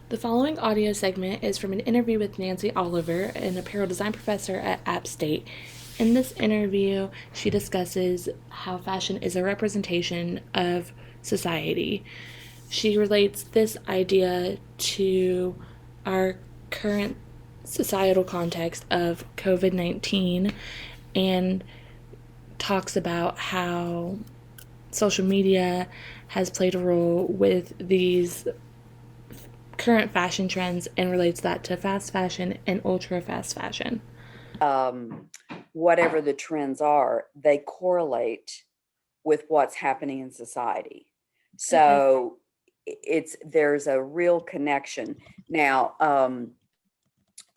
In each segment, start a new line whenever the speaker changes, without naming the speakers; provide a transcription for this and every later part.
The following audio segment is from an interview with Nancy Oliver, an apparel design professor at App State. In this interview, she discusses how fashion is a representation of society. She relates this idea to our current societal context of COVID 19 and talks about how social media has played a role with these current fashion trends and relates that to fast fashion and ultra fast fashion.
um, Whatever the trends are, they correlate with what's happening in society.
Okay.
So there's a real connection. Now,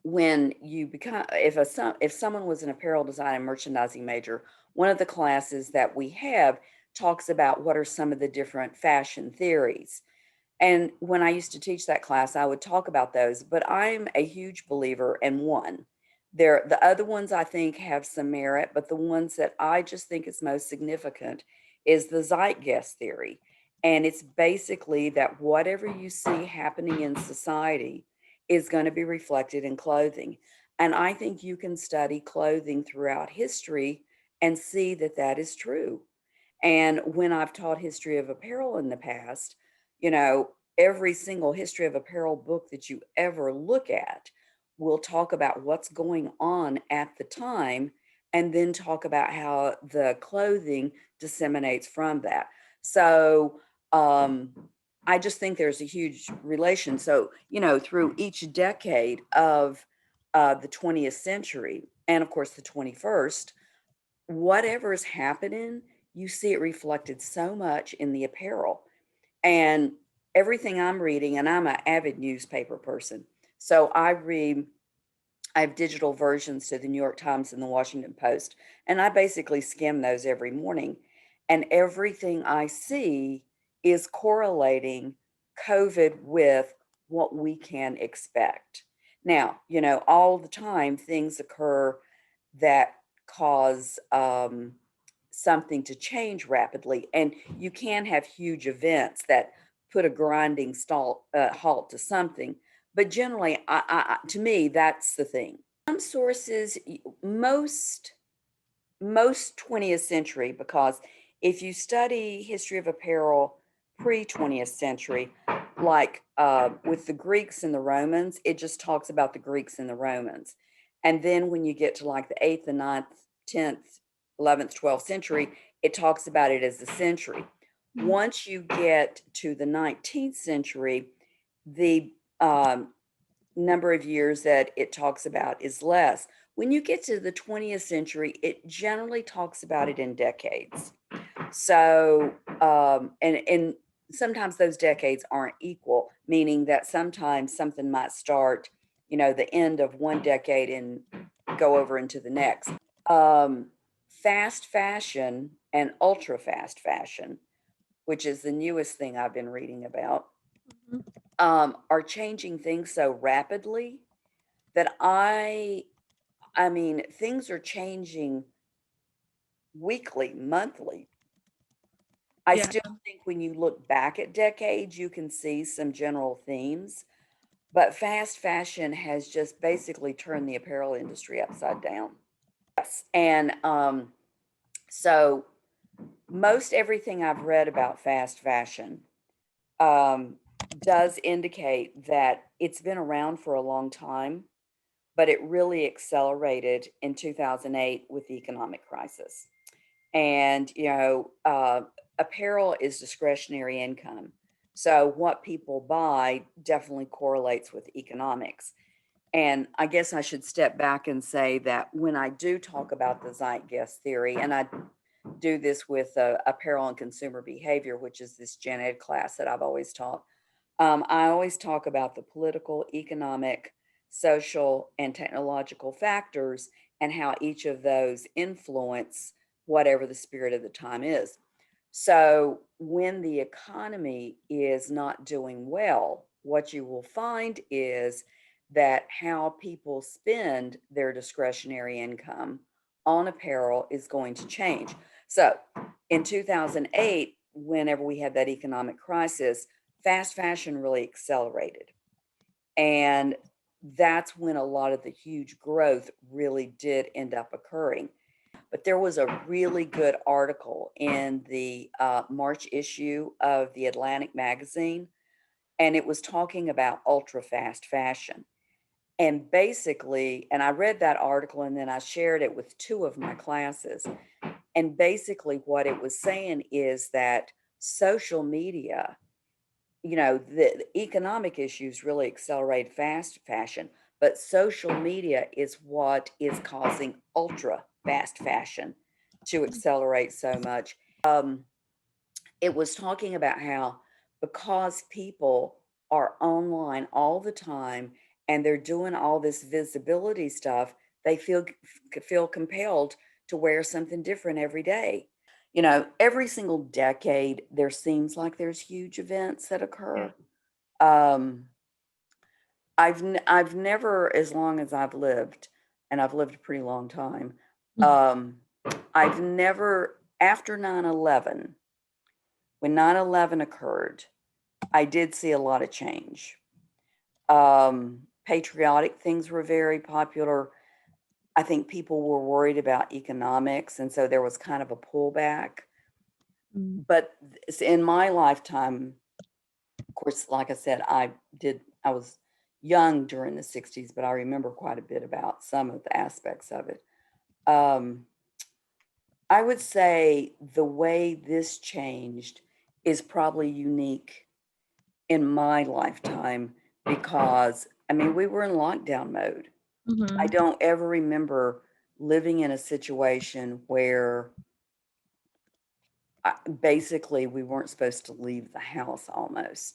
when you become if someone was an apparel design and merchandising major, one of the classes that we have talks about what are some of the different fashion theories. And when I used to teach that class, I would talk about those, but I'm a huge believer in one. The other ones I think have some merit, but the ones that I just think is most significant is the zeitgeist theory. And it's basically that whatever you see happening in society is going to be reflected in clothing. And I think you can study clothing throughout history and see that that is true. And when I've taught history of apparel in the past, every single history of apparel book that you ever look at will talk about what's going on at the time and then talk about how the clothing disseminates from that. So, I just think there's a huge relation. So, through each decade of the 20th century and, of course, the 21st, whatever is happening, you see it reflected so much in the apparel. And everything I'm reading, and I'm an avid newspaper person. So I have digital versions to the New York Times and the Washington Post, and I basically skim those every morning. And everything I see is correlating COVID with what we can expect. Now, all the time things occur that cause something to change rapidly, and you can have huge events that put a grinding halt to something. But generally, to me, that's the thing. Some sources, most 20th century, because if you study history of apparel pre 20th century, like with the Greeks and the Romans, it just talks about the Greeks and the Romans. And then when you get to like the 8th, the ninth, 10th, 11th, 12th century, it talks about it as a century. Once you get to the 19th century, the number of years that it talks about is less. When you get to the 20th century, it generally talks about it in decades. So, and sometimes those decades aren't equal, meaning that sometimes something might start, the end of one decade and go over into the next. Um, Fast fashion and ultra fast fashion, which is the newest thing I've been reading about, are changing things so rapidly that I mean, things are changing weekly, monthly. I
Yeah.
still think when you look back at decades, you can see some general themes, but fast fashion has just basically turned the apparel industry upside down. Yes. And so most everything I've read about fast fashion um, does indicate that it's been around for a long time, but it really accelerated in 2008 with the economic crisis. And, apparel is discretionary income. So what people buy definitely correlates with economics. And I guess I should step back and say that when I do talk about the zeitgeist theory, and I do this with apparel and consumer behavior, which is this gen ed class that I've always taught, I always talk about the political, economic, social, and technological factors and how each of those influence whatever the spirit of the time is. So, when the economy is not doing well, what you will find is that how people spend their discretionary income on apparel is going to change. So, in 2008, whenever we had that economic crisis, fast fashion really accelerated. And that's when a lot of the huge growth really did end up occurring. But there was a really good article in the March issue of the Atlantic magazine, and it was talking about ultra fast fashion. And basically, and I read that article and then I shared it with two of my classes. And basically, what it was saying is that social media, the economic issues really accelerate fast fashion, but social media is what is causing ultra fast fashion to accelerate so much. It was talking about how because people are online all the time and they're doing all this visibility stuff, they feel compelled to wear something different every day. Every single decade there seems like there's huge events that
Yeah.
occur. Um, I've never, as long as I've lived, and I've lived a pretty long time,
Mhm.
um, I've never, after 9/11, when 9/11 occurred, I did see a lot of change. Patriotic things were very popular. I think people were worried about economics, and so there was kind of a pullback.
Mm.
But in my lifetime, of course, like I said, I was young during the 60s, but I remember quite a bit about some of the aspects of it. Um, I would say the way this changed is probably unique in my lifetime because, I mean, we were in lockdown mode. I
Mhm.
don't ever remember living in a situation where basically we weren't supposed to leave the house almost.